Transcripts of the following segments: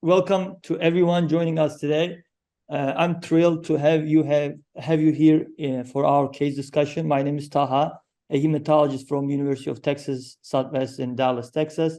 welcome to everyone joining us today. I'm thrilled to have you here for our case discussion. My name is Taha, a hematologist from University of Texas Southwest in Dallas, Texas.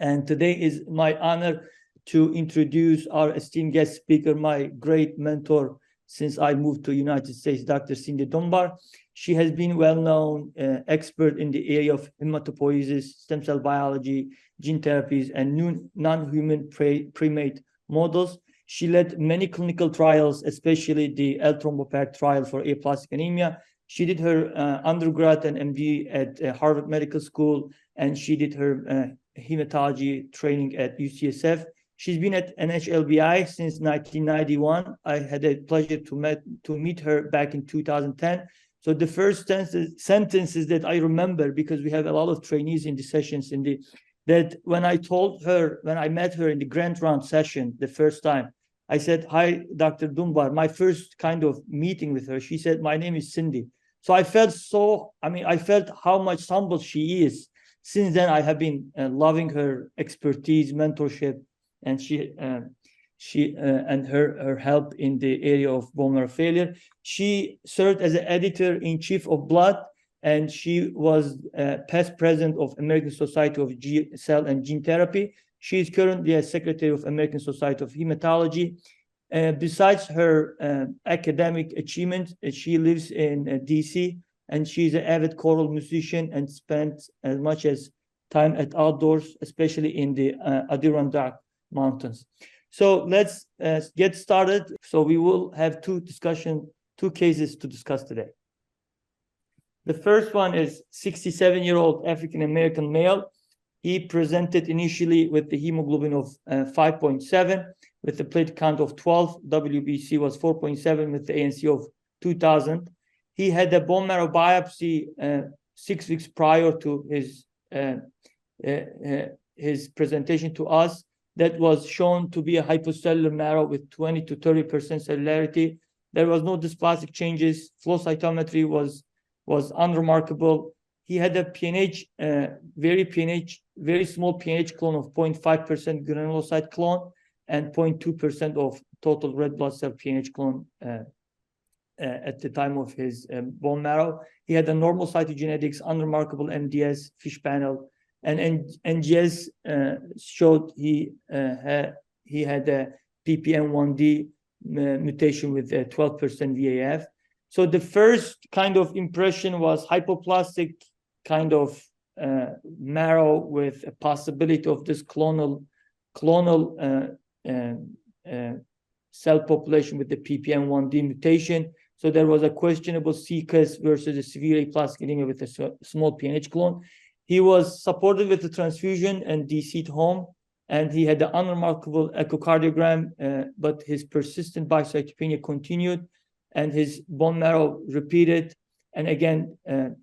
And today is my honor to introduce our esteemed guest speaker, my great mentor since I moved to United States, Dr. Cynthia Dunbar. She has been well-known expert in the area of hematopoiesis, stem cell biology, gene therapies, and new non-human primate models. She led many clinical trials, especially the L-Thrombopag trial for aplastic anemia. She did her undergrad and MD at Harvard Medical School, and she did her hematology training at UCSF. She's been at NHLBI since 1991. I had a pleasure to meet her back in 2010. So the first sentences that I remember, because we have a lot of trainees in the sessions, that when I met her in the grant round session the first time, I said, "Hi, Dr. Dunbar." My first kind of meeting with her, she said, "My name is Cindy." So I felt I felt how much humble she is. Since then, I have been loving her expertise, mentorship, and her help in the area of bone marrow failure. She served as an editor-in-chief of Blood, and she was past president of American Society of Cell and Gene Therapy. She is currently a secretary of American Society of Hematology. Besides her academic achievements, she lives in DC, and she's an avid choral musician and spends as much as time at outdoors, especially in the Adirondack Mountains. So let's get started. So we will have two cases to discuss today. The first one is 67-year-old African-American male. He presented initially with the hemoglobin of 5.7 with a platelet count of 12. WBC was 4.7 with the ANC of 2000. He had a bone marrow biopsy 6 weeks prior to his presentation to us. That was shown to be a hypocellular marrow with 20 to 30% cellularity. There was no dysplastic changes. Flow cytometry was unremarkable. He had a PNH, very small PNH clone of 0.5% granulocyte clone and 0.2% of total red blood cell PNH clone at the time of his bone marrow. He had a normal cytogenetics, unremarkable MDS, fish panel, and NGS showed he had a PPM1D mutation with a 12% VAF. So the first kind of impression was hypoplastic kind of marrow with a possibility of this clonal cell population with the PPM1D mutation. So there was a questionable CCUS versus a severe aplastic anemia with a small PNH clone. He was supported with a transfusion and DC'd home, and he had an unremarkable echocardiogram, but his persistent biocytopenia continued, and his bone marrow repeated. And again,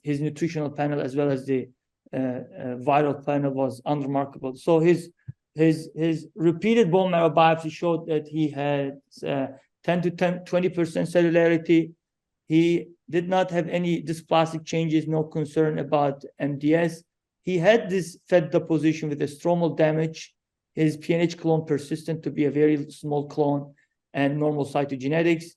his nutritional panel as well as the viral panel was unremarkable. So his repeated bone marrow biopsy showed that he had 10 to 20% cellularity. He did not have any dysplastic changes, no concern about MDS. He had this fed deposition with a stromal damage. His PNH clone persistent to be a very small clone and normal cytogenetics.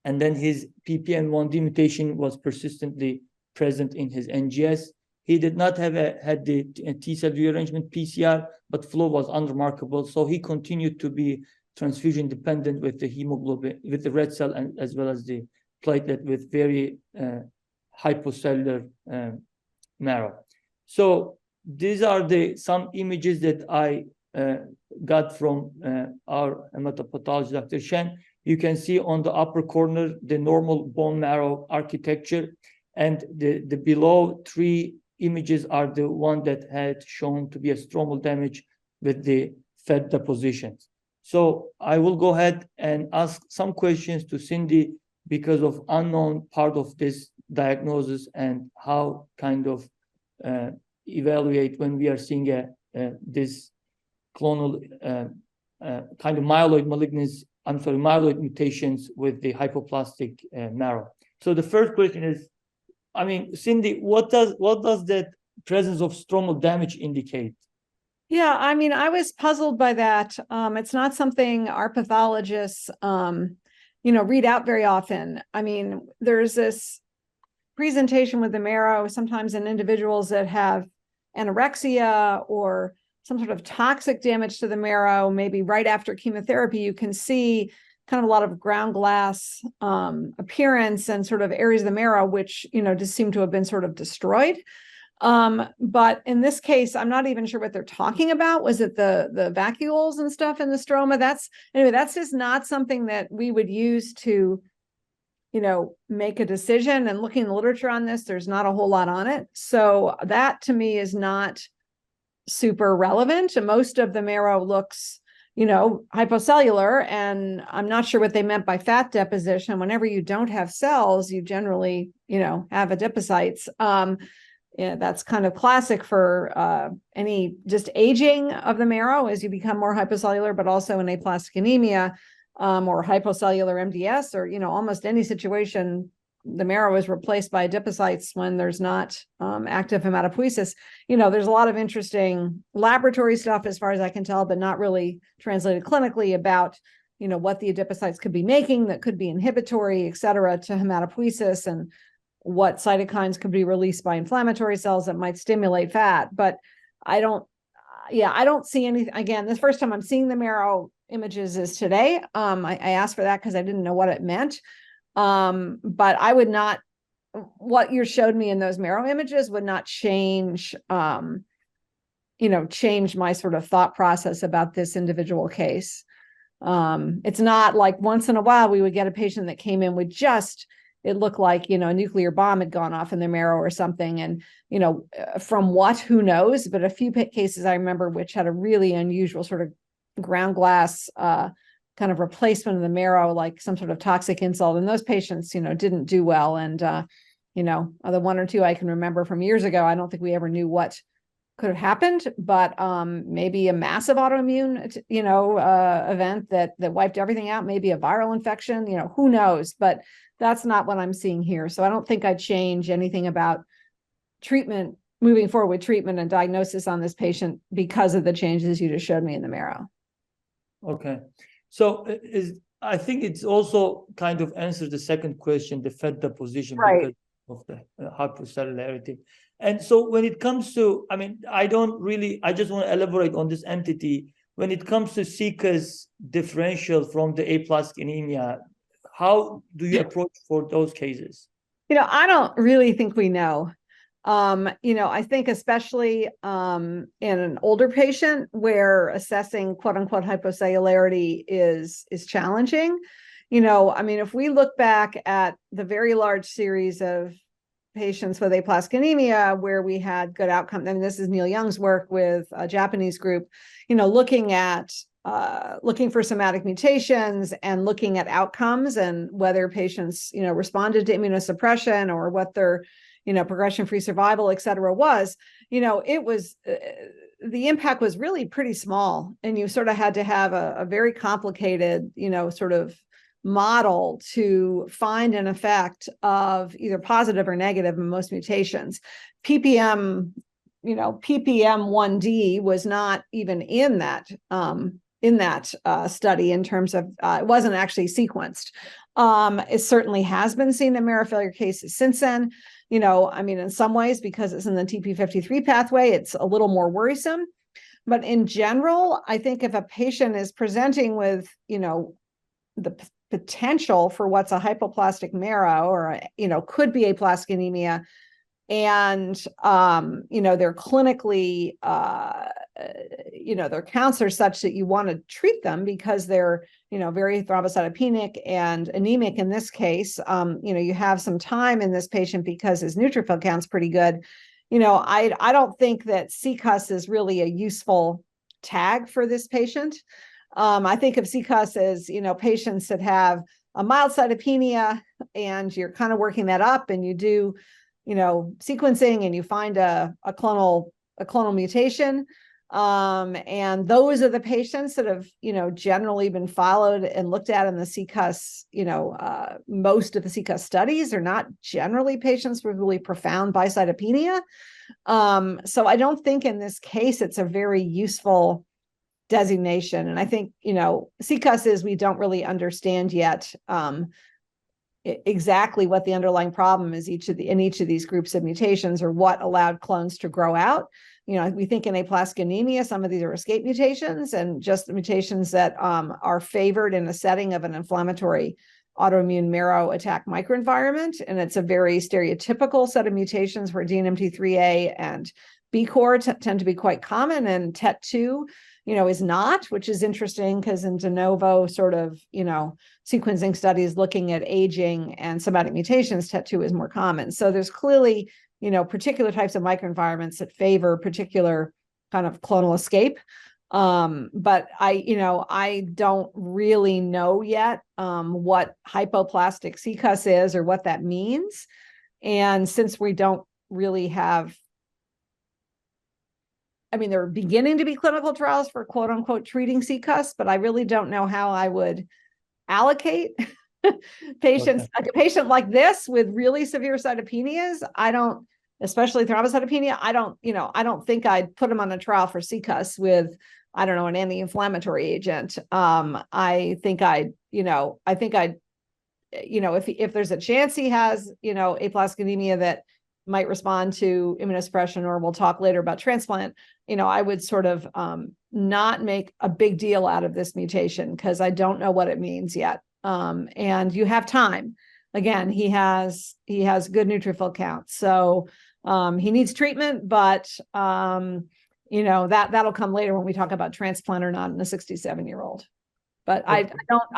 And then his PPM1D mutation was persistently present in his NGS. He did not have had the T-cell rearrangement PCR, but flow was unremarkable. So he continued to be transfusion dependent with the hemoglobin, with the red cell, and as well as the platelet with very hypocellular marrow. So these are some images that I got from our hematopathologist, Dr. Shen. You can see on the upper corner the normal bone marrow architecture, and the below three images are the one that had shown to be a stromal damage with the fed depositions. So I will go ahead and ask some questions to Cindy because of unknown part of this diagnosis and how kind of evaluate when we are seeing this clonal kind of myeloid malignancy, myeloid mutations with the hypoplastic marrow. So the first question is, Cindy, what does that presence of stromal damage indicate? Yeah, I mean, I was puzzled by that. It's not something our pathologists, read out very often. I mean, there's this presentation with the marrow, sometimes in individuals that have anorexia or some sort of toxic damage to the marrow, maybe right after chemotherapy, you can see kind of a lot of ground glass appearance and sort of areas of the marrow, which, just seem to have been sort of destroyed. But in this case, I'm not even sure what they're talking about. Was it the vacuoles and stuff in the stroma? That's just not something that we would use to, make a decision. And looking in the literature on this, there's not a whole lot on it. So that to me is not super relevant. And most of the marrow looks, hypocellular. And I'm not sure what they meant by fat deposition. Whenever you don't have cells, you generally, have adipocytes. Yeah, that's kind of classic for any just aging of the marrow as you become more hypocellular, but also in aplastic anemia or hypocellular MDS, or almost any situation, the marrow is replaced by adipocytes when there's not active hematopoiesis. There's a lot of interesting laboratory stuff, as far as I can tell, but not really translated clinically about what the adipocytes could be making that could be inhibitory, et cetera, to hematopoiesis, and what cytokines could be released by inflammatory cells that might stimulate fat. But I don't see anything. Again, the first time I'm seeing the marrow images is today. I asked for that because I didn't know what it meant. But I would not, what you showed me in those marrow images would not change, change my sort of thought process about this individual case. It's not like once in a while we would get a patient that came in with just, it looked like, a nuclear bomb had gone off in their marrow or something. And, from what, who knows, but a few cases I remember which had a really unusual sort of ground glass kind of replacement of the marrow, like some sort of toxic insult. And those patients, didn't do well. And, the one or two I can remember from years ago, I don't think we ever knew what could have happened, but maybe a massive autoimmune, event that wiped everything out, maybe a viral infection, who knows, but that's not what I'm seeing here. So I don't think I'd change anything about treatment, moving forward with treatment and diagnosis on this patient because of the changes you just showed me in the marrow. Okay. So I think it's also kind of answers the second question, the fat deposition, Right. because of the hypercellularity. And so when it comes to, I mean, I just want to elaborate on this entity. When it comes to Zika's differential from the aplastic anemia, how do you approach for those cases? I don't really think we know. I think especially in an older patient where assessing quote unquote hypocellularity is challenging. If we look back at the very large series of patients with aplastic anemia where we had good outcome, this is Neil Young's work with a Japanese group, looking for somatic mutations and looking at outcomes and whether patients, responded to immunosuppression or what their, progression-free survival, et cetera, was, it was, the impact was really pretty small. And you sort of had to have a very complicated, sort of model to find an effect of either positive or negative in most mutations. PPM1D was not even in that study in terms of it wasn't actually sequenced. It certainly has been seen in marrow failure cases since then. In some ways, because it's in the TP53 pathway, it's a little more worrisome. But in general, I think if a patient is presenting with, the potential for what's a hypoplastic marrow or, could be aplastic anemia, and, they're clinically, their counts are such that you want to treat them because they're, very thrombocytopenic and anemic in this case. You have some time in this patient because his neutrophil count's pretty good. I don't think that CCUS is really a useful tag for this patient. I think of CCUS as, patients that have a mild cytopenia and you're kind of working that up and you do, sequencing and you find a clonal mutation. And those are the patients that have, generally been followed and looked at in the CCUS, most of the CCUS studies are not generally patients with really profound bicytopenia. So I don't think in this case, it's a very useful designation. And I think, CCUS is, we don't really understand yet, exactly what the underlying problem is in each of these groups of mutations, or what allowed clones to grow out. We think in aplastic anemia, some of these are escape mutations, and just the mutations that are favored in a setting of an inflammatory autoimmune marrow attack microenvironment. And it's a very stereotypical set of mutations where DNMT3A and B-core tend to be quite common, and TET2, is not, which is interesting because in de novo sort of, sequencing studies looking at aging and somatic mutations, TET2 is more common. So there's clearly, particular types of microenvironments that favor particular kind of clonal escape. But I don't really know yet what hypoplastic CCUS is or what that means. And since we don't really have, there are beginning to be clinical trials for quote unquote treating CCUS, but I really don't know how I would allocate patients, Okay. like a patient like this with really severe cytopenias. Especially thrombocytopenia, I don't think I'd put them on a trial for CCUS with, an anti-inflammatory agent. I think I'd, if there's a chance he has, aplastic anemia that might respond to immunosuppression, or we'll talk later about transplant, I would sort of not make a big deal out of this mutation because I don't know what it means yet. And you have time. Again, he has good neutrophil counts. So he needs treatment, but that'll come later when we talk about transplant or not in a 67-year-old. But I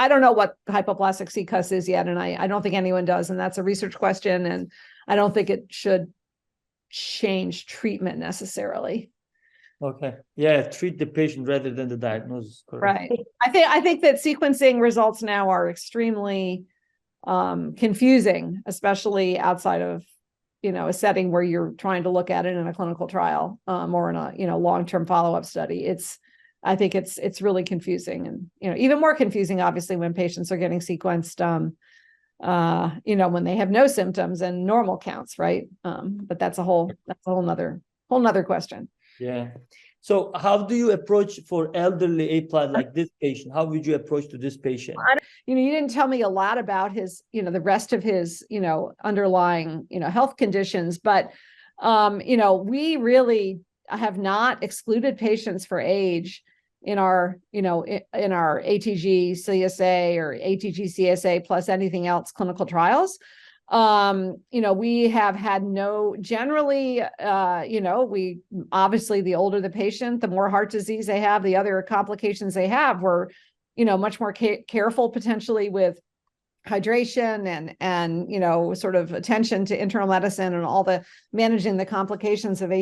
don't know what hypoplastic CCUS is yet, and I don't think anyone does, and that's a research question, and I don't think it should change treatment necessarily. Okay. Yeah, treat the patient rather than the diagnosis. Correct. Right. I think that sequencing results now are extremely confusing, especially outside of a setting where you're trying to look at it in a clinical trial or in a long-term follow-up study. I think it's really confusing, and even more confusing, obviously, when patients are getting sequenced, when they have no symptoms and normal counts, right? But that's a whole nother question. Yeah. So how do you approach for elderly aplas like this patient? How would you approach to this patient? You didn't tell me a lot about his, the rest of his, underlying, health conditions, but, we really have not excluded patients for age in our, in our ATG CSA or ATG CSA plus anything else clinical trials. We have had generally, we obviously, the older the patient, the more heart disease they have, the other complications they have, we're, much more careful potentially with hydration and sort of attention to internal medicine and all the managing the complications of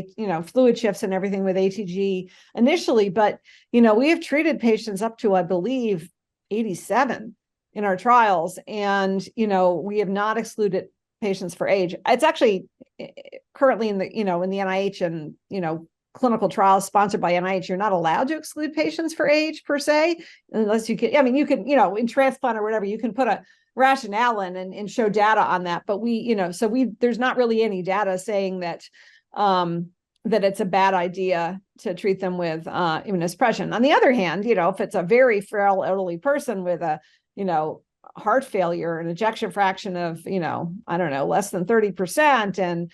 fluid shifts and everything with ATG initially. But, we have treated patients up to, I believe, 87 in our trials. And, we have not excluded patients for age. It's actually currently in the NIH and, clinical trials sponsored by NIH, you're not allowed to exclude patients for age per se, unless you can, you can, in transplant or whatever, you can put a rationale in and show data on that. But there's not really any data saying that, that it's a bad idea to treat them with immunosuppression. On the other hand, if it's a very frail elderly person with a, heart failure, an ejection fraction of, less than 30%, and,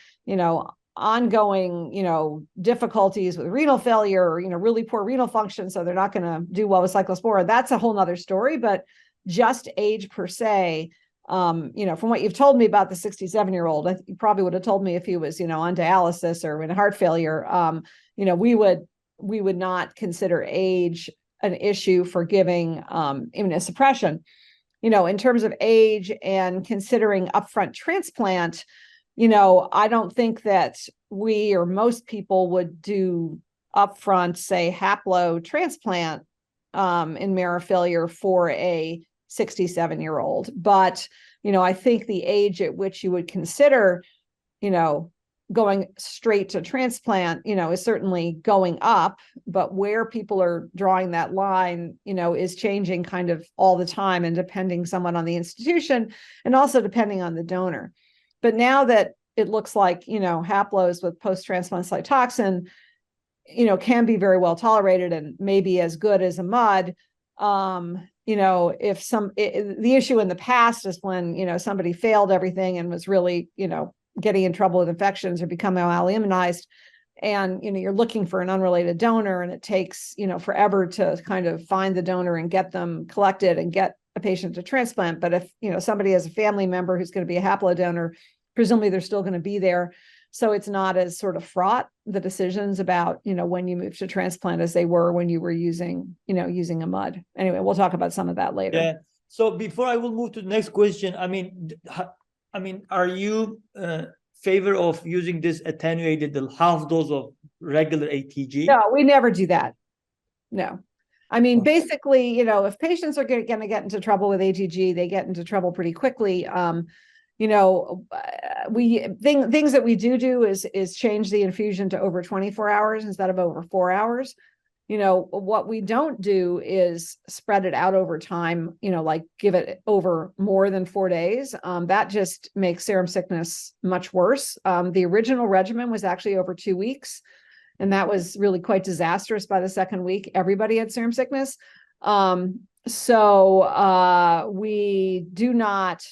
ongoing, difficulties with renal failure, or, really poor renal function, so they're not going to do well with cyclosporin, that's a whole nother story. But just age per se, from what you've told me about the 67-year-old, you probably would have told me if he was, on dialysis or in heart failure, we would not consider age an issue for giving immunosuppression. In terms of age and considering upfront transplant, I don't think that we or most people would do upfront, say, haplo transplant in marrow failure for a 67-year-old. But, I think the age at which you would consider, going straight to transplant, is certainly going up, but where people are drawing that line, is changing kind of all the time, and depending somewhat on the institution and also depending on the donor. But now that it looks like, haplos with post-transplant cytoxin, can be very well tolerated and maybe as good as a MUD. If the issue in the past is when, somebody failed everything and was really, getting in trouble with infections or becoming malimmunized, and, you're looking for an unrelated donor, and it takes, forever to kind of find the donor and get them collected and get a patient to transplant. But if, somebody has a family member who's going to be a haplodonor, presumably they're still going to be there. So it's not as sort of fraught, the decisions about, when you move to transplant, as they were when you were using a MUD. Anyway, we'll talk about some of that later. Yeah. So before I will move to the next question, are you favor of using this attenuated, the half dose of regular ATG? No, we never do that. No. Basically, if patients are going to get into trouble with ATG, they get into trouble pretty quickly. Things that we do is change the infusion to over 24 hours instead of over 4 hours. What we don't do is spread it out over time, like give it over more than 4 days. That just makes serum sickness much worse. The original regimen was actually over 2 weeks, and that was really quite disastrous. By the second week, everybody had serum sickness. We do not,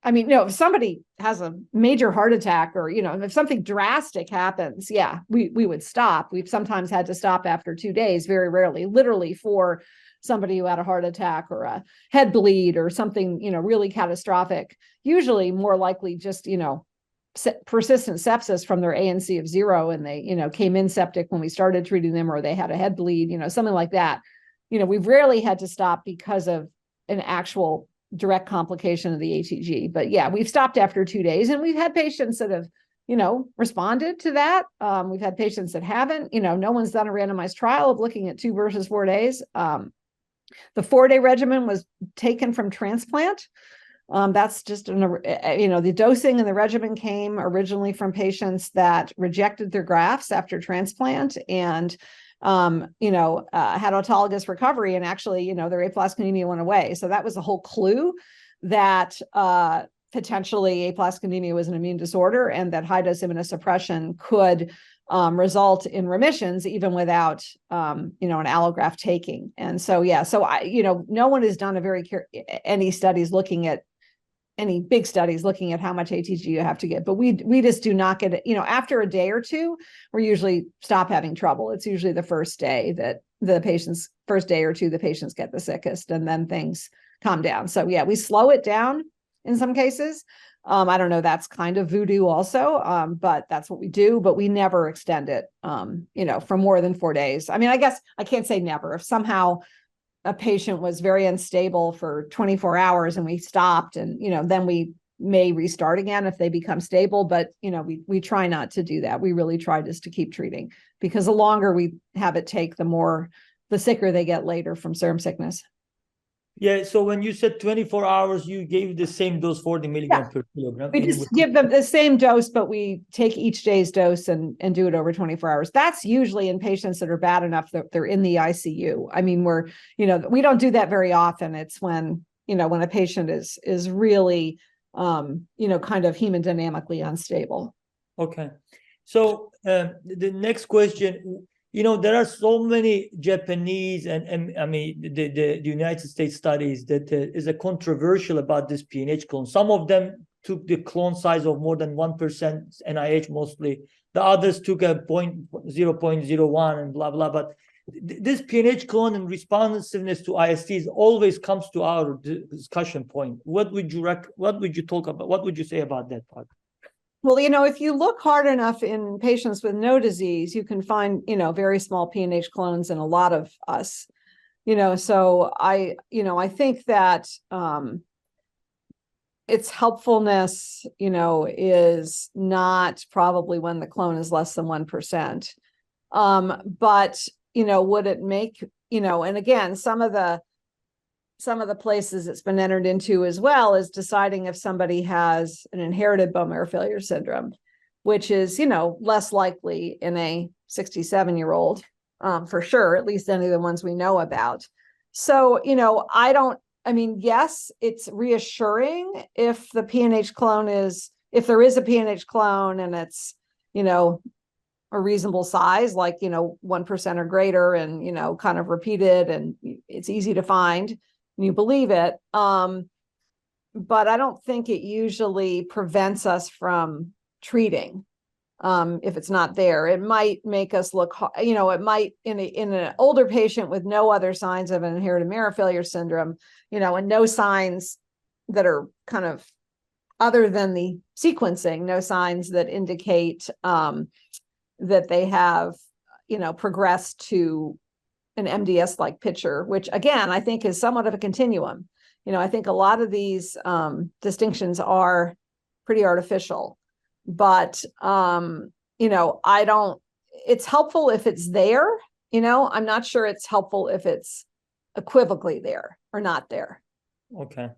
if somebody has a major heart attack, or, if something drastic happens, yeah, we would stop. We've sometimes had to stop after 2 days, very rarely, literally, for somebody who had a heart attack or a head bleed or something, really catastrophic. Usually more likely just, persistent sepsis from their ANC of 0, and they, came in septic when we started treating them, or they had a head bleed, something like that. We've rarely had to stop because of an actual direct complication of the ATG. But yeah, we've stopped after 2 days, and we've had patients that have, responded to that. We've had patients that haven't. No one's done a randomized trial of looking at 2 versus 4 days. The 4-day regimen was taken from transplant. That's just the dosing and the regimen came originally from patients that rejected their grafts after transplant and had autologous recovery, and actually, their aplastic anemia went away. So that was the whole clue, that potentially aplastic anemia was an immune disorder, and that high-dose immunosuppression could result in remissions even without, an allograft taking. And so, yeah, no one has done any big studies looking at how much ATG you have to get, but we just do not get it. After a day or two, we usually stop having trouble. It's usually the first day that the patients get the sickest, and then things calm down. So yeah, we slow it down in some cases. I don't know, that's kind of voodoo also, but that's what we do, but we never extend it, for more than 4 days. I guess I can't say never. If somehow a patient was very unstable for 24 hours and we stopped, and, then we may restart again if they become stable, but, we try not to do that. We really try just to keep treating, because the longer we have it take, the sicker they get later from serum sickness. Yeah. So when you said 24 hours, you gave the same dose, 40 milligrams per kilogram. We just give them the same dose, but we take each day's dose and do it over 24 hours. That's usually in patients that are bad enough that they're in the ICU. We don't do that very often. It's when a patient is really, kind of hemodynamically unstable. Okay. So the next question, there are so many Japanese and the United States studies that is a controversial about this PNH clone. Some of them took the clone size of more than 1% NIH mostly. The others took a 0.01 and blah, blah. But this PNH clone and responsiveness to ISTs always comes to our discussion point. What would you talk about? What would you say about that part? Well, if you look hard enough in patients with no disease, you can find, very small PNH clones in a lot of us, so I think that its helpfulness, is not probably when the clone is less than 1%. But, would it make, and again, some of the places it's been entered into as well is deciding if somebody has an inherited bone marrow failure syndrome. which is, less likely in a 67-year-old, for sure, at least any of the ones we know about. So, yes, it's reassuring if the PNH clone if there is a PNH clone and it's, a reasonable size, like, 1% or greater, and, kind of repeated, and it's easy to find and you believe it. But I don't think it usually prevents us from treating. If it's not there, it might make us look, it might in an older patient with no other signs of an inherited marrow failure syndrome, and no signs that are kind of other than the sequencing, no signs that indicate that they have, progressed to an MDS-like picture, which again, I think is somewhat of a continuum. I think a lot of these distinctions are pretty artificial, but it's helpful if it's there. I'm not sure it's helpful if it's equivocally there or not there. Okay.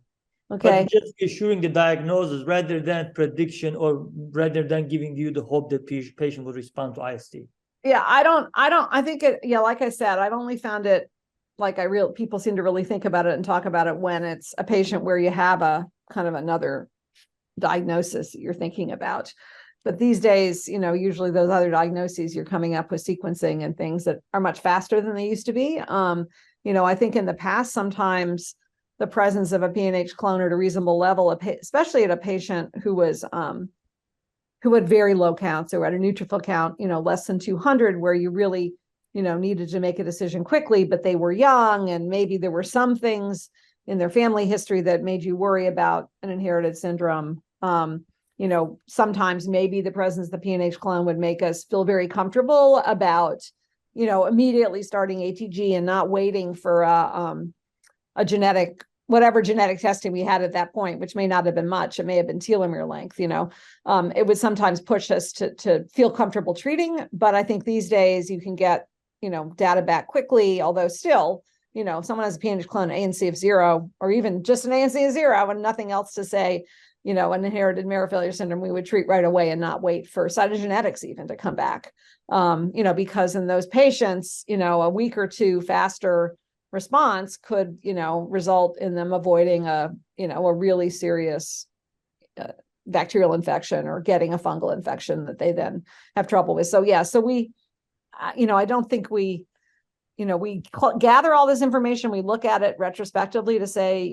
Okay. But just assuring the diagnosis rather than prediction, or rather than giving you the hope that patient will respond to IST. Yeah, I think like I said, I've only found it like people seem to really think about it and talk about it when it's a patient where you have a kind of another diagnosis that you're thinking about. But these days, usually those other diagnoses, you're coming up with sequencing and things that are much faster than they used to be. I think in the past, sometimes the presence of a PNH clone at a reasonable level, especially at a patient who had very low counts, or at a neutrophil count, less than 200, where you really, needed to make a decision quickly, but they were young, and maybe there were some things in their family history that made you worry about an inherited syndrome. Sometimes maybe the presence of the PNH clone would make us feel very comfortable about, immediately starting ATG and not waiting for whatever genetic testing we had at that point, which may not have been much. It may have been telomere length. It would sometimes push us to feel comfortable treating. But I think these days you can get, data back quickly, although still, if someone has a PNH clone, ANC of 0, or even just an ANC of 0 and nothing else to say, an inherited marrow failure syndrome, we would treat right away and not wait for cytogenetics even to come back. Because in those patients, a week or two faster response could, result in them avoiding a really serious bacterial infection or getting a fungal infection that they then have trouble with. So we, I don't think we gather all this information, we look at it retrospectively to say,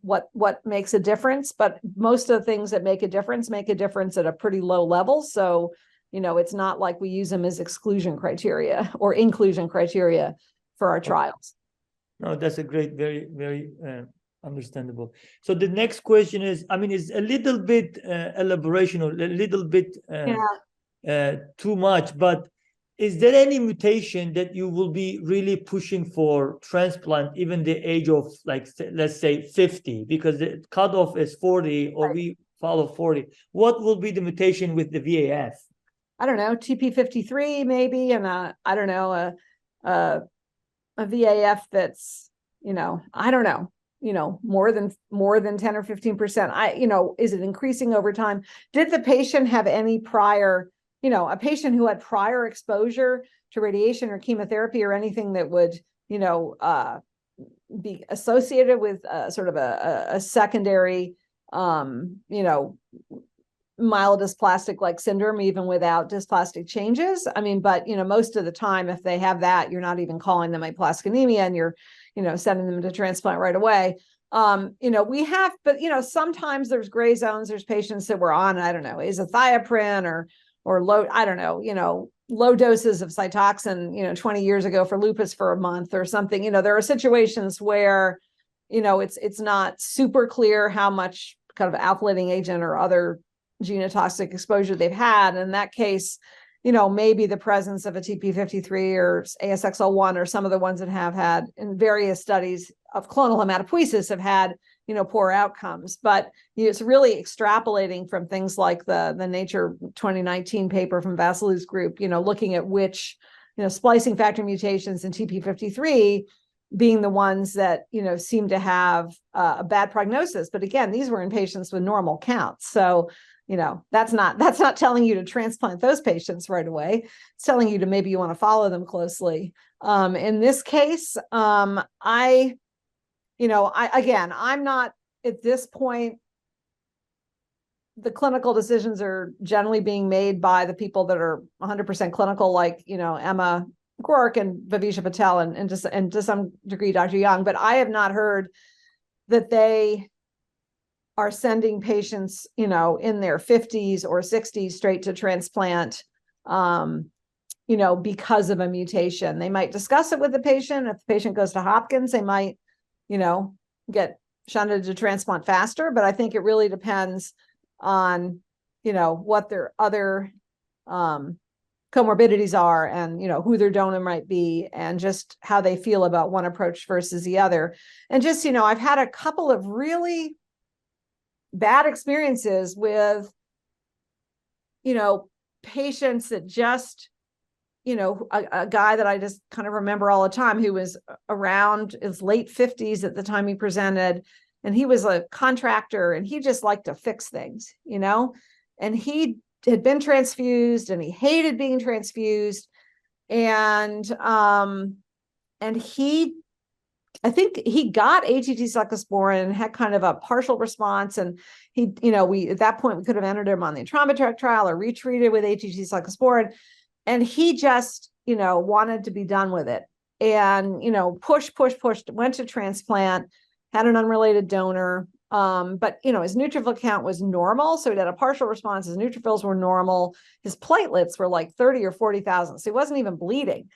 what makes a difference, but most of the things that make a difference at a pretty low level. So, it's not like we use them as exclusion criteria or inclusion criteria for our trials. No, that's a great, very, very understandable. So the next question is, it's a little bit elaboration, or a little bit too much, but is there any mutation that you will be really pushing for transplant, even the age of, like, let's say 50, because the cutoff is 40, or we follow 40? What will be the mutation with the VAF? I don't know, TP53 maybe, and a VAF that's, I don't know, more than 10 or 15%. Is it increasing over time? Did the patient have any prior, a patient who had prior exposure to radiation or chemotherapy or anything that would, be associated with sort of a secondary, myelodysplastic like syndrome, even without dysplastic changes? But, most of the time, if they have that, you're not even calling them aplastic anemia, and you're, sending them to transplant right away. We have, but, sometimes there's gray zones. There's patients that were on, I don't know, azathioprine or low, I don't know, low doses of Cytoxan, 20 years ago for lupus for a month or something. There are situations where, it's not super clear how much kind of alkylating agent or other genotoxic exposure they've had. In that case, maybe the presence of a TP53 or ASXL1 or some of the ones that have had in various studies of clonal hematopoiesis have had, poor outcomes. But it's really extrapolating from things like the Nature 2019 paper from Vasily's group, looking at which, splicing factor mutations in TP53 being the ones that, seem to have a bad prognosis. But again, these were in patients with normal counts. So, that's not telling you to transplant those patients right away. It's telling you to maybe you want to follow them closely. In this case, I'm not at this point. The clinical decisions are generally being made by the people that are 100% clinical, like, Emma Quirk and Vavisha Patel and to some degree, Dr. Young, but I have not heard that they are sending patients, in their 50s or 60s straight to transplant, because of a mutation. They might discuss it with the patient. If the patient goes to Hopkins, they might, get shunted to transplant faster, but I think it really depends on, what their other comorbidities are and, who their donor might be and just how they feel about one approach versus the other. And just, I've had a couple of really bad experiences with, patients that just, a guy that I just kind of remember all the time who was around his late 50s at the time he presented. And he was a contractor and he just liked to fix things, and he had been transfused and he hated being transfused. And I think he got ATT cyclosporin and had kind of a partial response. And he, at that point, we could have entered him on the Atrometrac trial or retreated with ATT cyclosporin. And he just, wanted to be done with it. And, pushed, went to transplant, had an unrelated donor. But, his neutrophil count was normal. So he had a partial response. His neutrophils were normal. His platelets were like 30 or 40,000. So he wasn't even bleeding.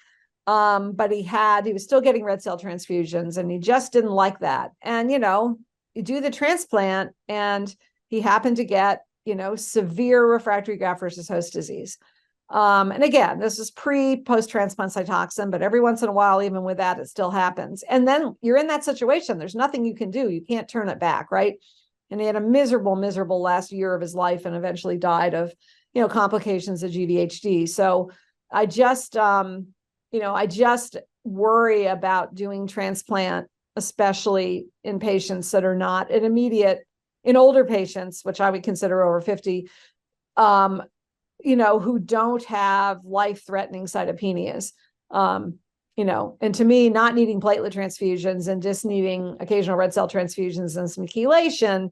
But he was still getting red cell transfusions and he just didn't like that. And, you do the transplant and he happened to get, severe refractory graft versus host disease. And again, this is post-transplant Cytoxan, but every once in a while, even with that, it still happens. And then you're in that situation. There's nothing you can do. You can't turn it back, right? And he had a miserable last year of his life and eventually died of, complications of GVHD. So I just, I just worry about doing transplant, especially in patients that are not an immediate, in older patients, which I would consider over 50, who don't have life-threatening cytopenias. And to me, not needing platelet transfusions and just needing occasional red cell transfusions and some chelation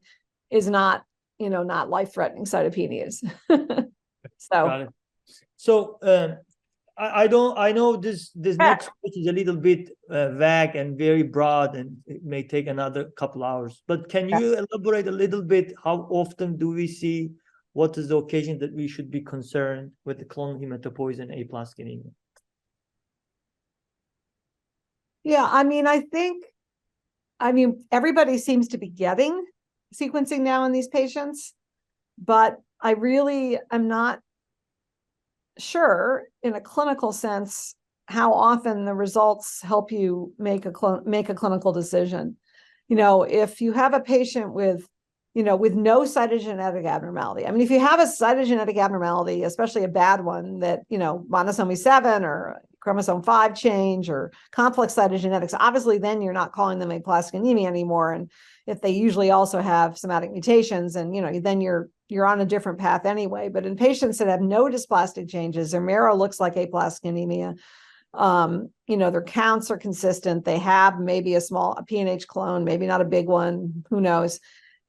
is not, not life-threatening cytopenias. Got it. So I know this next question is a little bit vague and very broad, and it may take another couple hours. But can you elaborate a little bit? How often do we see? What is the occasion that we should be concerned with the clonal hematopoiesis aplastic anemia? Yeah, everybody seems to be getting sequencing now in these patients, but I really am not sure in a clinical sense how often the results help you make a clinical decision. If you have a patient with no cytogenetic abnormality. I mean, if you have a cytogenetic abnormality, especially a bad one that, monosomy 7 or chromosome 5 change or complex cytogenetics, obviously then you're not calling them aplastic anemia anymore. And if they usually also have somatic mutations and, then you're on a different path anyway. But in patients that have no dysplastic changes, their marrow looks like aplastic anemia. Their counts are consistent. They have maybe a PNH clone, maybe not a big one, who knows?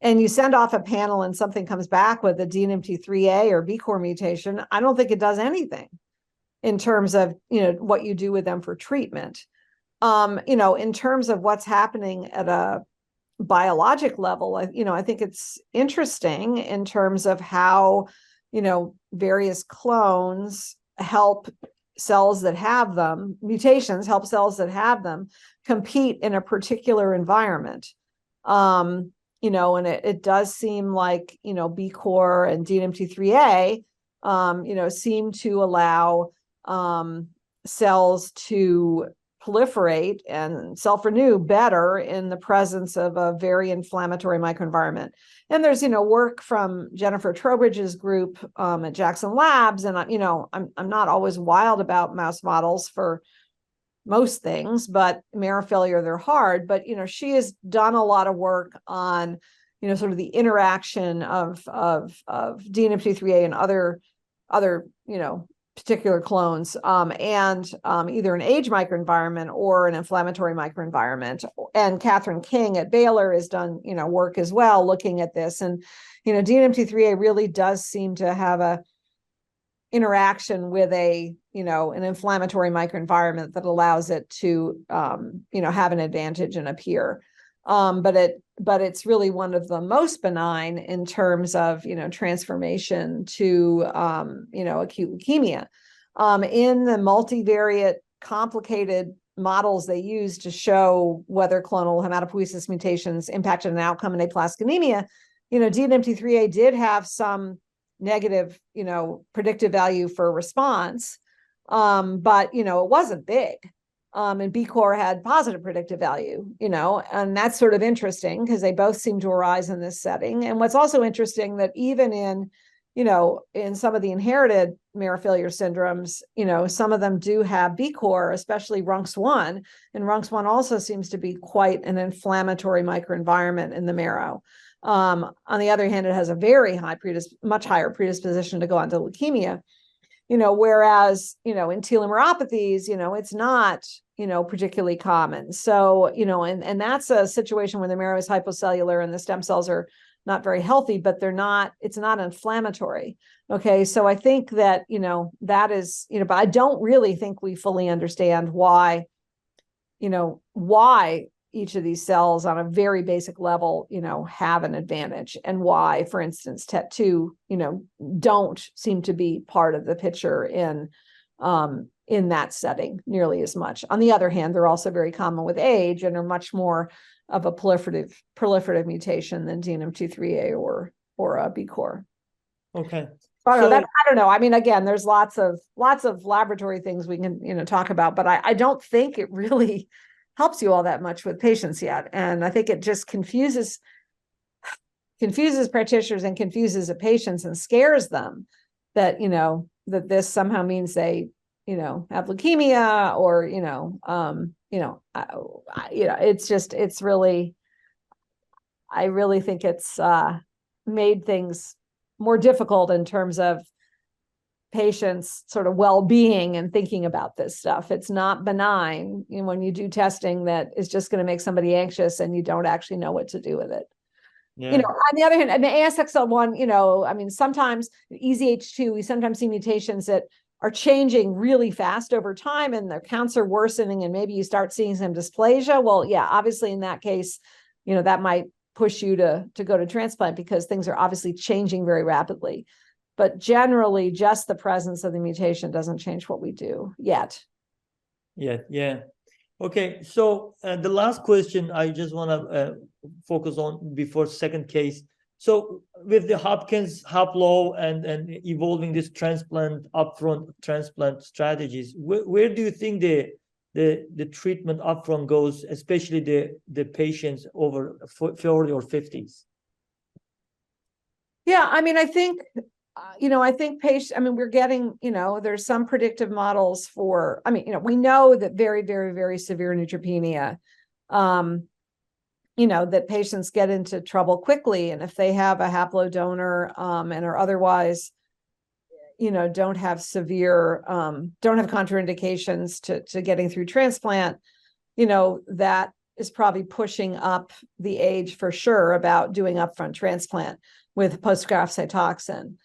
And you send off a panel and something comes back with a DNMT3A or BCOR mutation, I don't think it does anything in terms of, what you do with them for treatment. In terms of what's happening at a biologic level, I think it's interesting in terms of how, various clones help cells that have them, mutations help cells that have them compete in a particular environment. And it does seem like, BCOR and DNMT3A, seem to allow cells to proliferate and self-renew better in the presence of a very inflammatory microenvironment. And there's, work from Jennifer Trowbridge's group at Jackson Labs. And, I'm not always wild about mouse models for most things, but marrow failure, they're hard. But, she has done a lot of work on, sort of the interaction of DNMT3A and other, particular clones, and either an age microenvironment or an inflammatory microenvironment. And Catherine King at Baylor has done, work as well looking at this. And, DNMT3A really does seem to have a interaction with an inflammatory microenvironment that allows it to, have an advantage and appear. But it's really one of the most benign in terms of, transformation to, acute leukemia. In the multivariate complicated models they use to show whether clonal hematopoiesis mutations impacted an outcome in aplastic anemia, DNMT3A did have some negative, predictive value for response, but, it wasn't big. And BCOR had positive predictive value, and that's sort of interesting because they both seem to arise in this setting. And what's also interesting that even in, in some of the inherited marrow failure syndromes, some of them do have BCOR, especially RUNX1, and RUNX1 also seems to be quite an inflammatory microenvironment in the marrow. On the other hand, it has a very high much higher predisposition to go on to leukemia. Whereas, in telomeropathies, it's not, particularly common. So, and that's a situation where the marrow is hypocellular and the stem cells are not very healthy, but it's not inflammatory. Okay. So I think that, that is, but I don't really think we fully understand why each of these cells on a very basic level, have an advantage, and why, for instance, TET2, don't seem to be part of the picture in that setting nearly as much. On the other hand, they're also very common with age and are much more of a proliferative mutation than DNMT3A or a BCOR. Okay. I don't know. I mean, again, there's lots of laboratory things we can, talk about, but I don't think it really helps you all that much with patients yet. And I think it just confuses practitioners and confuses the patients and scares them that, that this somehow means they, have leukemia or, it's really, I really think it's made things more difficult in terms of patients' sort of well-being and thinking about this stuff. It's not benign, when you do testing that is just going to make somebody anxious and you don't actually know what to do with it. Yeah. On the other hand, and the ASXL1, I mean, sometimes EZH2, we sometimes see mutations that are changing really fast over time and their counts are worsening and maybe you start seeing some dysplasia. Well, yeah, obviously in that case, that might push you to go to transplant because things are obviously changing very rapidly. But generally, just the presence of the mutation doesn't change what we do yet. Yeah. Okay, so the last question I just want to focus on before second case. So with the Hopkins, Haplo, and evolving this upfront transplant strategies, where do you think the treatment upfront goes, especially the patients over 40 or 50s? Yeah, I mean, I think we're getting, there's some predictive models for, we know that very, very, very severe neutropenia, that patients get into trouble quickly. And if they have a haplo donor, and are otherwise, don't have contraindications to getting through transplant, that is probably pushing up the age for sure about doing upfront transplant with post-graft Cytoxan.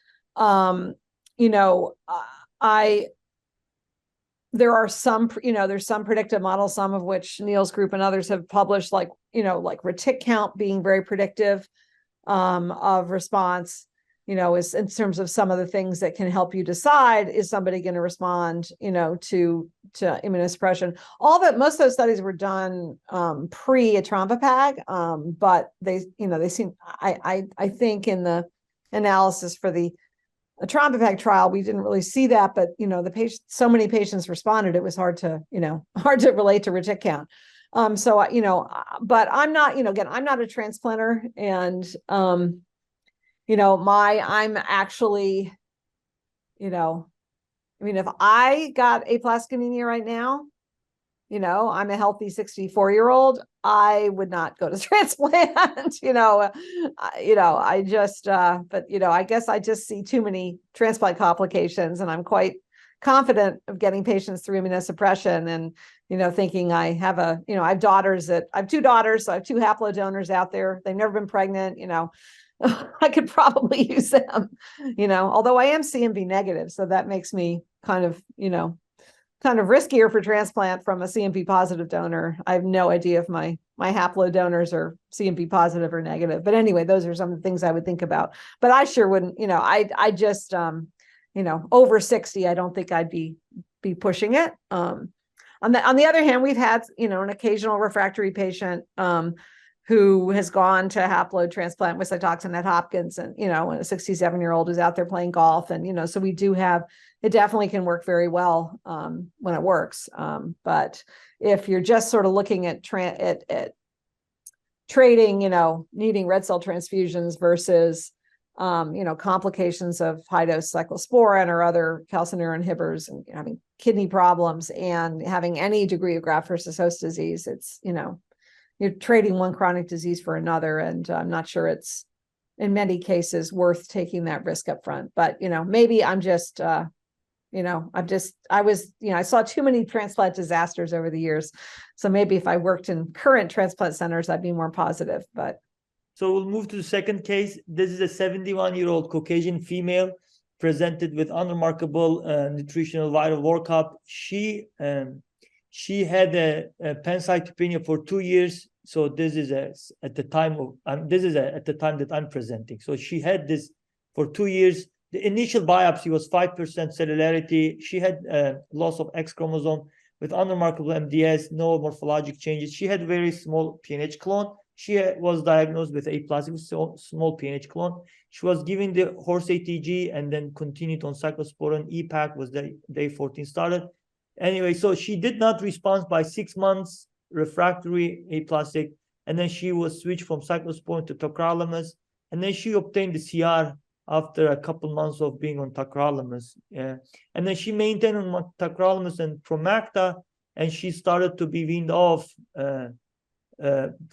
There's some predictive models, some of which Neil's group and others have published, like retic count being very predictive of response, is in terms of some of the things that can help you decide, is somebody going to respond, to immunosuppression. Most of those studies were done pre-Atrombopag, but they seem, I think in the analysis for the Atrombopag trial, we didn't really see that, but so many patients responded, it was hard to relate to retic count. But I'm not, again, I'm not a transplanter, and I'm actually, if I got aplastic anemia right now, I'm a healthy 64-year-old. I would not go to transplant, I just, but, I guess I just see too many transplant complications, and I'm quite confident of getting patients through immunosuppression, and, thinking I have I have I have two daughters, so I have two haplodonors out there. They've never been pregnant, I could probably use them, although I am CMV negative. So that makes me kind of riskier for transplant from a CMV positive donor. I have no idea if my haplodonors are CMV positive or negative. But anyway, those are some of the things I would think about. But I sure wouldn't, I just, over 60, I don't think I'd be pushing it. On the other hand, we've had, an occasional refractory patient who has gone to haplo transplant with Cytoxan at Hopkins, and, a 67-year-old who's out there playing golf. And, so we do have, it definitely can work very well when it works. But if you're just sort of looking at trading, needing red cell transfusions versus, complications of high dose cyclosporin or other calcineurin inhibitors, and having kidney problems and having any degree of graft versus host disease, it's, you're trading one chronic disease for another. And I'm not sure it's in many cases worth taking that risk up front. But, maybe I'm just, I saw too many transplant disasters over the years. So maybe if I worked in current transplant centers, I'd be more positive. But so we'll move to the second case. This is a 71-year-old Caucasian female presented with unremarkable nutritional vital workup. She had a pancytopenia for 2 years. So this is at the time that I'm presenting. So she had this for 2 years. The initial biopsy was 5% cellularity. She had loss of X chromosome with unremarkable MDS, no morphologic changes. She had very small PNH clone. She was diagnosed with aplastic, small PNH clone. She was given the horse ATG and then continued on cyclosporin. EPAC was the day 14 started. Anyway, so she did not respond by 6 months, refractory aplastic, and then she was switched from cyclosporin to tacrolimus, and then she obtained the CR after a couple months of being on tacrolimus. And then she maintained on tacrolimus and Promacta, and she started to be weaned off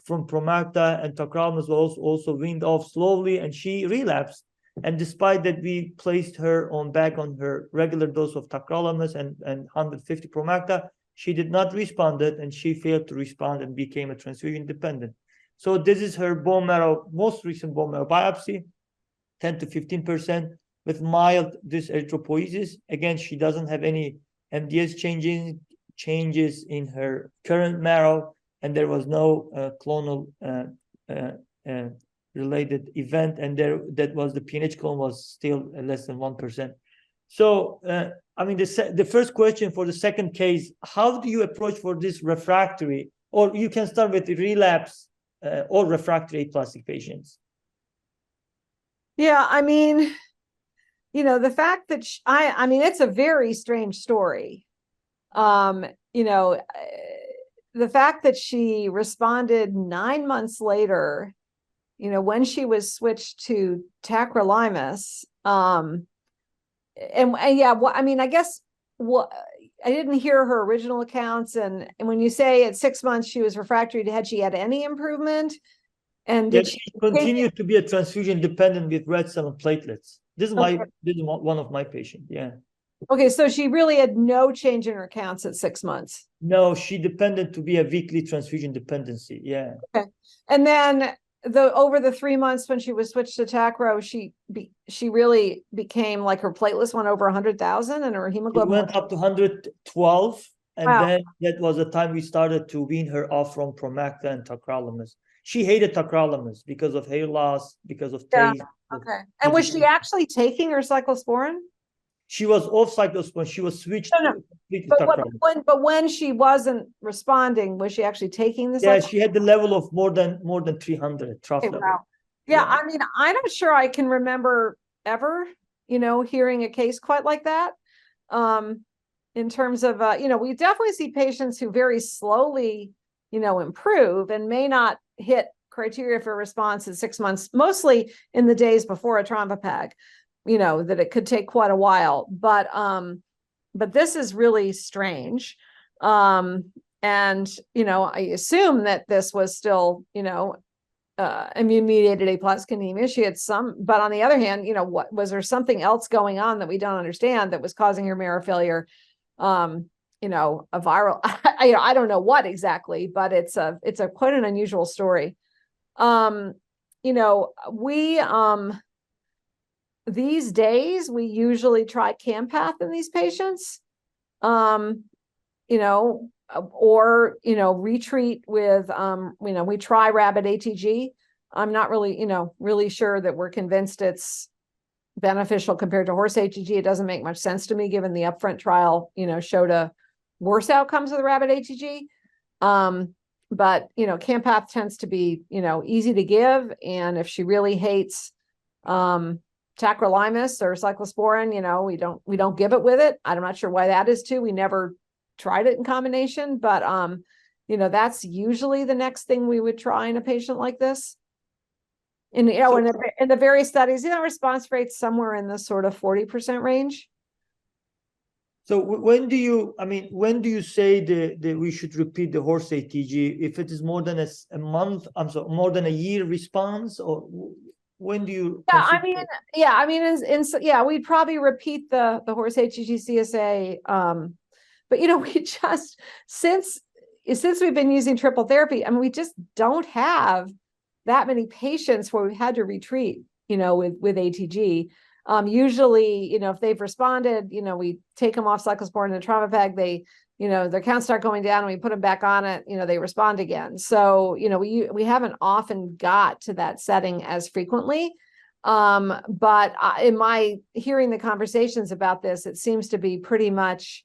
from Promacta, and tacrolimus was also weaned off slowly, and she relapsed. And despite that, we placed her back on her regular dose of tacrolimus and 150 Promacta, she did not respond, and she failed to respond and became a transfusion dependent. So this is her bone marrow, most recent bone marrow biopsy, 10 to 15% with mild dyserythropoiesis. Again, she doesn't have any MDS changes in her current marrow, and there was no clonal related event, and that was the PNH clone was still less than 1%. So, the first question for the second case, how do you approach for this refractory, or you can start with the relapse or refractory aplastic patients? Yeah, the fact that it's a very strange story. The fact that she responded 9 months later, when she was switched to tacrolimus, I didn't hear her original accounts. And when you say at 6 months she was refractory, had she had any improvement? And did she continue to be a transfusion dependent with red cell and platelets? This is one of my patients. Yeah. Okay, so she really had no change in her counts at 6 months. No, she depended to be a weekly transfusion dependency. Yeah. Okay, and then over the 3 months when she was switched to tacro, she really became like her platelets went over 100,000 and her hemoglobin went up to 112, and then that was the time we started to wean her off from Promacta and tacrolimus. She hated tacrolimus because of hair loss, because of taste. Okay, and was she actually taking her cyclosporin? She was off cyclosporin. She was switched. But when she wasn't responding, was she actually taking this? Yeah, she had the level of more than 300 trough level. Wow. Yeah, I'm not sure I can remember ever, hearing a case quite like that. In terms of, we definitely see patients who very slowly, improve and may not hit criteria for response at 6 months, mostly in the days before a thrombopag. That it could take quite a while, but this is really strange. And, I assume that this was still, immune-mediated aplastic anemia. She had some, but on the other hand, what was there something else going on that we don't understand that was causing her marrow failure? A viral, I don't know what exactly, but it's a quite an unusual story. We these days we usually try Campath in these patients. Or retreat with we try rabbit ATG. I'm not really really sure that we're convinced it's beneficial compared to horse ATG. It doesn't make much sense to me given the upfront trial showed a worse outcomes with the rabbit ATG. But Campath tends to be easy to give, and if she really hates tacrolimus or cyclosporin, we don't give it with it. I'm not sure why that is too. We never tried it in combination, but that's usually the next thing we would try in a patient like this. And in the various studies, response rates somewhere in the sort of 40% range. So when do you say that we should repeat the horse ATG if it is more than a month? I'm sorry, more than a year response, or when do you? We'd probably repeat the horse ATG CSA. But we just since we've been using triple therapy, we just don't have that many patients where we've had to retreat, with ATG. Usually, if they've responded, we take them off cyclosporin and Travapag, they, their counts start going down and we put them back on it, they respond again. So, we haven't often got to that setting as frequently. But in my hearing the conversations about this, it seems to be pretty much,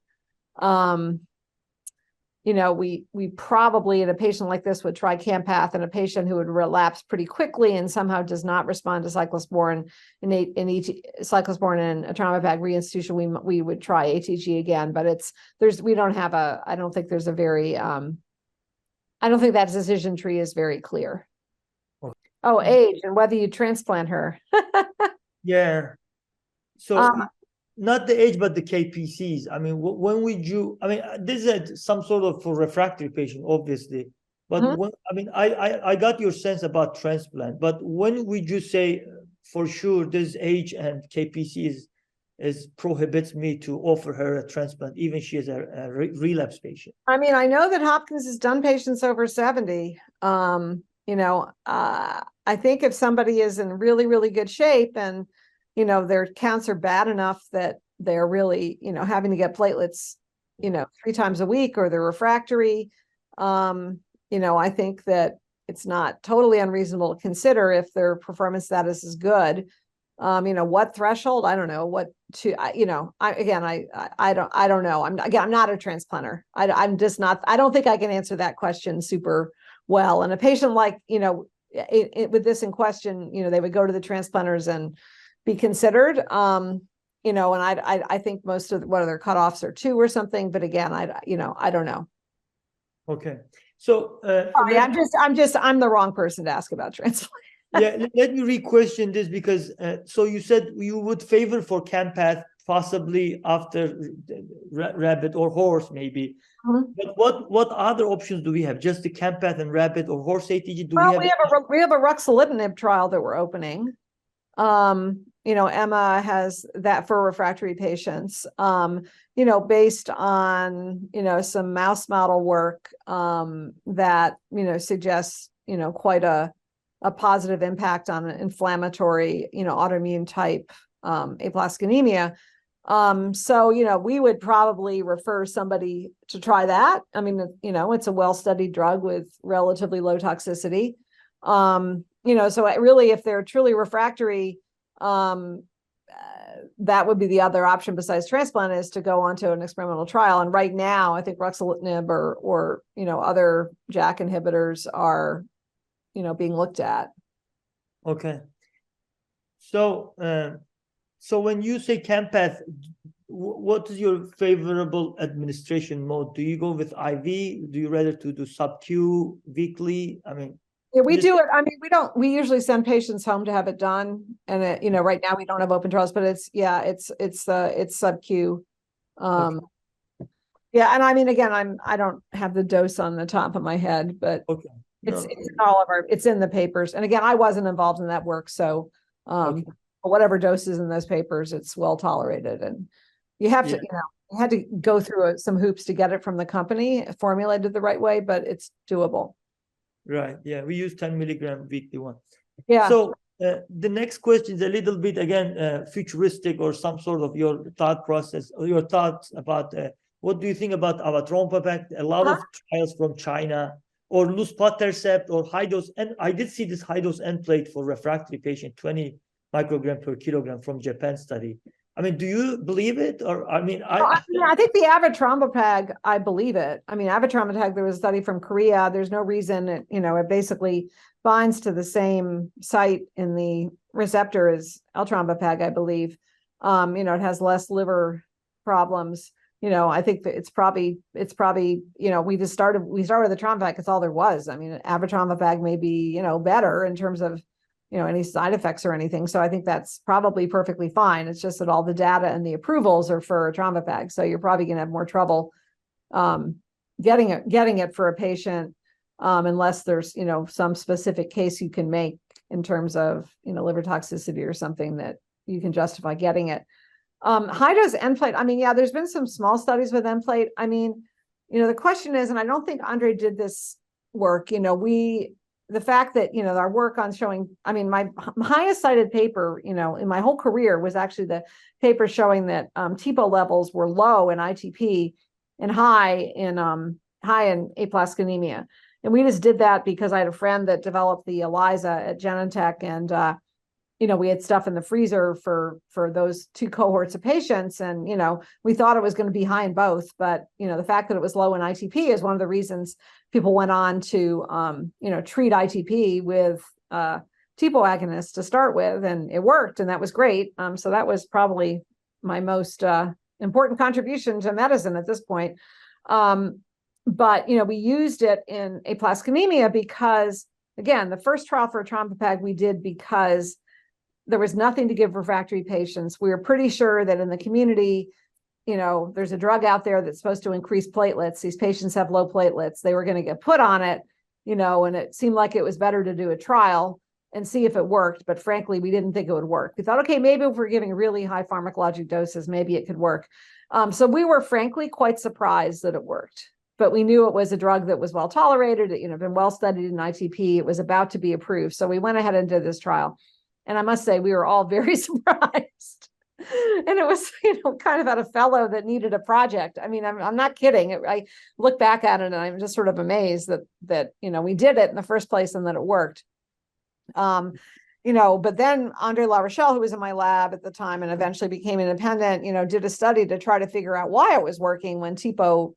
we probably in a patient like this would try Campath, and a patient who would relapse pretty quickly and somehow does not respond to cyclosporin and cyclosporin and Travapag reinstitution, we would try ATG again. But I don't think there's a very, I don't think that decision tree is very clear. Okay. Oh, age and whether you transplant her. Yeah. So not the age, but the KPCs. When would you? This is some sort of for refractory patient, obviously. But when, I got your sense about transplant. But when would you say for sure this age and KPC is prohibits me to offer her a transplant, even she is a relapse patient? I know that Hopkins has done patients over 70. I think if somebody is in really, really good shape and their counts are bad enough that they're really, having to get platelets, 3 times a week, or they're refractory. I think that it's not totally unreasonable to consider if their performance status is good. What threshold? I don't know. What to, I don't know. I'm not a transplanter. I'm just not, I don't think I can answer that question super well. And a patient like, with this in question, they would go to the transplanters and be considered, and I think most of what their cutoffs are 2 or something, but again, I don't know. Okay. So sorry, I'm the wrong person to ask about transplant. Yeah, let me re-question this because so you said you would favor for Campath possibly after rabbit or horse maybe. But what other options do we have? Just the Campath and rabbit or horse ATG? We have a ruxolitinib trial that we're opening. Emma has that for refractory patients, based on, some mouse model work, that, suggests, quite a positive impact on an inflammatory, autoimmune type, aplastic anemia. So, we would probably refer somebody to try that. It's a well-studied drug with relatively low toxicity. So really, if they're truly refractory, that would be the other option besides transplant, is to go onto an experimental trial. And right now, I think ruxolitinib or other JAK inhibitors are, being looked at. Okay. So, so when you say Campath, what is your favorable administration mode? Do you go with IV? Do you rather to do sub-Q weekly? Yeah, we do it. We usually send patients home to have it done. And right now we don't have open trials, but it's sub-Q. Okay. Yeah, and I mean, again, I don't have the dose on the top of my head, but Okay. it's No. it's in all of it's in the papers. And again, I wasn't involved in that work, so Okay. whatever doses in those papers, it's well tolerated. And you have to, Yeah. you had to go through some hoops to get it from the company formulated the right way, but it's doable. Right. Yeah. We use 10 milligram weekly one. Yeah. So the next question is a little bit again futuristic or some sort of your thought process or your thoughts about what do you think about avatrombopag? A lot of trials from China or luspatercept or high dose, and I did see this high dose end plate for refractory patient 20 microgram per kilogram from Japan study. I mean, do you believe it? Or I mean, I think the avatrombopag, I believe it. I mean, avatrombopag, there was a study from Korea. There's no reason it, it basically binds to the same site in the receptor as L-trombopag, I believe. It has less liver problems. I think that it's probably, we started with the trombopag because all there was. I mean, avatrombopag may be, better in terms of any side effects or anything. So I think that's probably perfectly fine. It's just that all the data and the approvals are for trombopag. So you're probably going to have more trouble getting it for a patient unless there's, some specific case you can make in terms of, liver toxicity or something that you can justify getting it. High dose end plate. I mean, yeah, there's been some small studies with end plate. I mean, the question is, and I don't think Andre did this work, the fact that our work on showing, I mean, my highest cited paper in my whole career was actually the paper showing that TPO levels were low in ITP and high in aplastic anemia. And we just did that because I had a friend that developed the ELISA at Genentech, and we had stuff in the freezer for those two cohorts of patients, and we thought it was going to be high in both, but the fact that it was low in ITP is one of the reasons people went on to treat ITP with TPO agonists to start with, and it worked, and that was great. So that was probably my most important contribution to medicine at this point. But we used it in aplastic anemia because, again, the first trial for trombopag we did because there was nothing to give refractory patients. We were pretty sure that in the community, there's a drug out there that's supposed to increase platelets. These patients have low platelets. They were going to get put on it, and it seemed like it was better to do a trial and see if it worked. But frankly, we didn't think it would work. We thought, okay, maybe if we're giving really high pharmacologic doses, maybe it could work. So we were frankly quite surprised that it worked. But we knew it was a drug that was well tolerated, been well studied in ITP. It was about to be approved. So we went ahead and did this trial. And I must say, we were all very surprised. And it was, kind of at a fellow that needed a project. I mean, I'm not kidding. I look back at it and I'm just sort of amazed that we did it in the first place and that it worked. But then Andre La Rochelle, who was in my lab at the time and eventually became independent, did a study to try to figure out why it was working when TPO,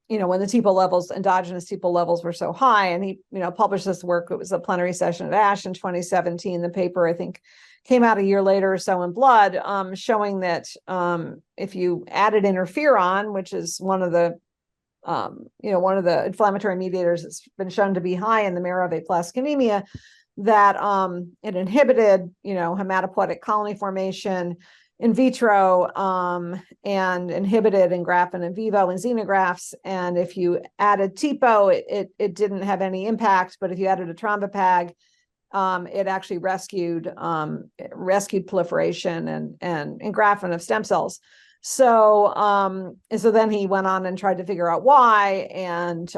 when the TPO levels, endogenous TPO levels were so high. And he, published this work. It was a plenary session at ASH in 2017. The paper, I think, came out a year later or so in Blood, showing that if you added interferon, which is one of the inflammatory mediators that's been shown to be high in the marrow of aplastic anemia, that it inhibited, hematopoietic colony formation in vitro and inhibited engraftment in vivo and xenografts. And if you added TPO, it didn't have any impact. But if you added a trombopag, it actually rescued proliferation and engraftment of stem cells. So then he went on and tried to figure out why, and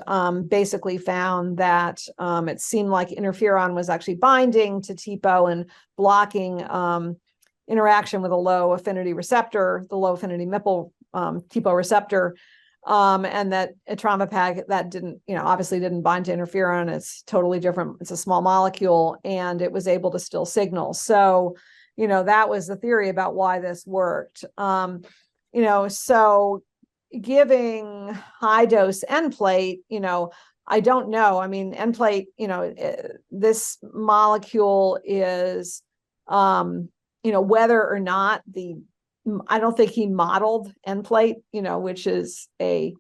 basically found that it seemed like interferon was actually binding to TPO and blocking interaction with a low affinity receptor, the low affinity MIPL TPO receptor, and that trombopag that didn't, obviously didn't bind to interferon. It's totally different. It's a small molecule, and it was able to still signal. So, that was the theory about why this worked. So giving high dose end plate, I don't know. I mean, end plate, this molecule is, whether or not I don't think he modeled end plate, which is a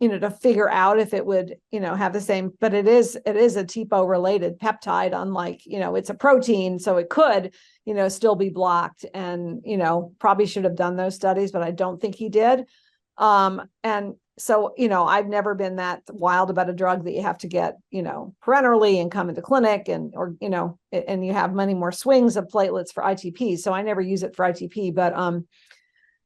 to figure out if it would, have the same, but it is a TPO related peptide, unlike, it's a protein, so it could, still be blocked, and, probably should have done those studies, but I don't think he did. And so, I've never been that wild about a drug that you have to get, parenterally and come into clinic, and you have many more swings of platelets for ITP. So I never use it for ITP, but,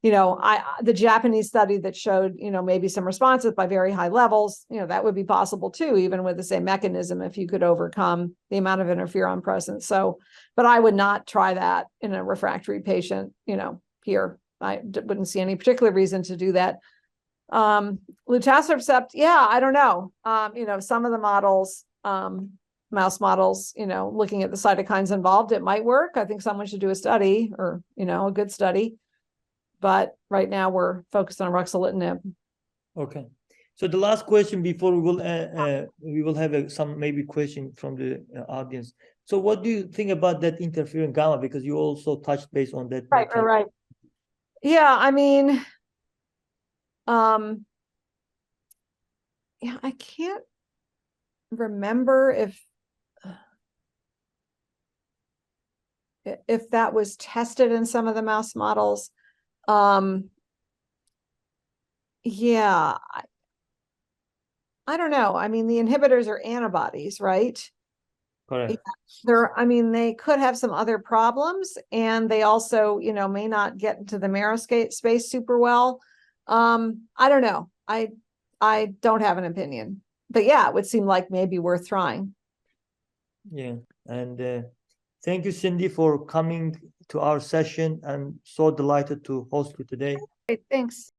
the Japanese study that showed, maybe some responses by very high levels, that would be possible too, even with the same mechanism, if you could overcome the amount of interferon present. So, but I would not try that in a refractory patient, here. I wouldn't see any particular reason to do that. Lutastercept, yeah, I don't know. Some of the models, mouse models, looking at the cytokines involved, it might work. I think someone should do a study, or, a good study. But right now we're focused on ruxolitinib. Okay. So the last question before we will have some maybe question from the audience. So what do you think about that interferon gamma? Because you also touched base on that. Right. Yeah, I mean, yeah, I can't remember if that was tested in some of the mouse models. Yeah, I don't know. I mean, the inhibitors are antibodies, right? Correct. They could have some other problems, and they also, may not get into the marrow space super well. I don't know. I don't have an opinion, but yeah, it would seem like maybe worth trying. Yeah, and thank you, Cindy, for coming to our session, and so delighted to host you today. Great, thanks.